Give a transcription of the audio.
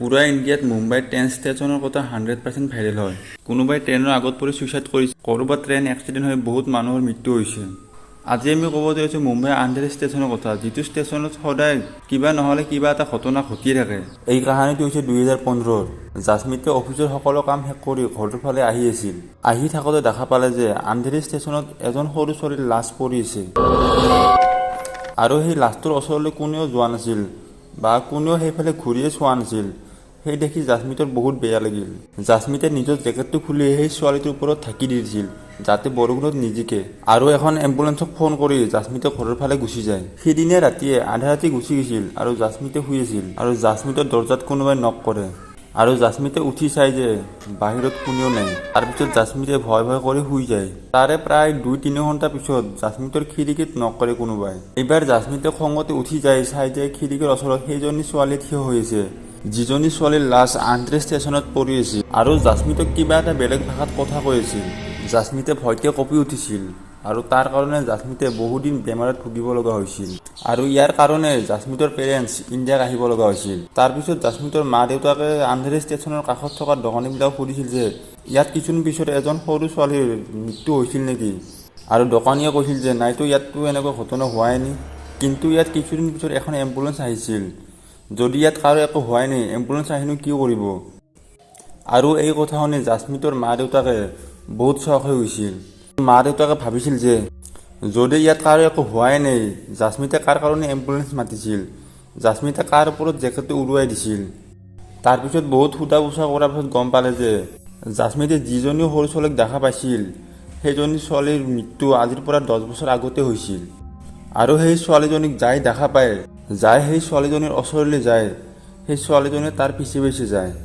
পুৰা ইন্ডিয়াত মুম্বাইৰ ট্ৰেইন ষ্টেচনৰ কথা 100% ভাইৰেল হয়। কোনোবাই ট্ৰেইনৰ আগত পৰি ছুইচাইড কৰিছে, ক'ৰবাত ট্ৰেইন এক্সিডেণ্ট হৈ বহুত মানুহৰ মৃত্যু হৈছে। আজি আমি ক'ব যাইছোঁ মুম্বাই আন্ধেৰী ষ্টেচনৰ কথা, যিটো ষ্টেচনত সদায় কিবা নহ'লে কিবা এটা ঘটনা ঘটিয়ে থাকে। এই কাহিনীটো হৈছে 2015-ৰ। জাছমিতে অফিচৰ সকলো কাম শেষ কৰি ঘৰটোৰ ফালে আহি আছিল। আহি থাকোঁতে দেখা পালে যে আন্ধেৰী ষ্টেচনত এজন সৰু ছোৱালীৰ লাশ পৰি আছে। আৰু সেই লাশটোৰ ওচৰলৈ কোনেও যোৱা নাছিল বা কোনেও সেইফালে ঘূৰিয়ে চোৱা নাছিল। সেই দেখি জাছমিতৰ বহুত বেয়া লাগিল। জাছমিতে নিজৰ জেকেটটো খুলি সেই ছোৱালীটোৰ ওপৰত ঢাকি দি দিছিল যাতে বৰষুণত নিজিকে, আৰু এখন এম্বুলেন্সক ফোন কৰি জাছমিতে ঘৰৰ ফালে গুচি যায়। সেইদিনা ৰাতিয়ে আধা ৰাতি গুচি গৈছিল আৰু জাছমিতে শুই আছিল, আৰু জাছমিতৰ দৰ্জাত কোনোবাই নক কৰে আৰু জাছমিতে উঠি চাই যে বাহিৰত কোনেও নাই। তাৰপিছত জাছমিতে ভয় ভয় কৰি শুই যায়। তাৰে প্ৰায় 2-3 ঘণ্টা পিছত জাছমিতৰ খিৰিকীত নক কৰে কোনোবাই। এইবাৰ জাছমিতে খঙতে উঠি যায়, চাই যে খিৰিকীৰ ওচৰত সেইজনী ছোৱালী থিয় হৈ আছে, যিজনী ছোৱালীৰ লাশ আন্ধেৰী ষ্টেচনত পৰি আছিল আৰু জাছমিতক কিবা এটা বেলেগ ভাষাত কথা কৈ আছিল। জাছমিতে ভয়তে কঁপি উঠিছিল আৰু তাৰ কাৰণে জাছমিতে বহুদিন বেমাৰত ভুগিব লগা হৈছিল, আৰু ইয়াৰ কাৰণে জাছমিতৰ পেৰেণ্টছ ইণ্ডিয়াত আহিব লগা হৈছিল। তাৰপিছত জাছমিতৰ মা দেউতাকে আন্ধেৰী ষ্টেচনৰ কাষত থকা দোকানীবিলাকক সুধিছিল যে ইয়াত কিছুদিন পিছত এজন সৰু ছোৱালীৰ মৃত্যু হৈছিল নেকি, আৰু দোকানীয়ে কৈছিল যে নাইতো, ইয়াততো এনেকুৱা ঘটনা হোৱাই নাই। কিন্তু ইয়াত কিছুদিন পিছত এখন এম্বুলেন্স আহিছিল। যদি ইয়াত কাৰো একো হোৱাই নাই, এম্বুলেন্স আহিনো কি কৰিব? আৰু এই কথা শুনি জাছমিতৰ মা দেউতাকে বহুত চখ হৈ গৈছিল। মা দেউতাকে ভাবিছিল যে যদি ইয়াত কাৰো একো হোৱাই নাই, জাছমিতে কাৰ কাৰণে এম্বুলেন্স মাতিছিল, জাছমিতে কাৰ ওপৰত জেকেটটো উৰুৱাই দিছিল। তাৰপিছত বহুত সোধা পোছা কৰাৰ পিছত গম পালে যে জাছমিতে যিজনী সৰু ছোৱালীক দেখা পাইছিল, সেইজনী ছোৱালীৰ মৃত্যু আজিৰ পৰা 10 বছৰ আগতে হৈছিল। আৰু সেই ছোৱালীজনীক যাই দেখা পায়, যাই সেই ছোৱালীজনীৰ ওচৰলৈ যায়, সেই ছোৱালীজনীয়ে তাৰ পিছে পিছে যায়।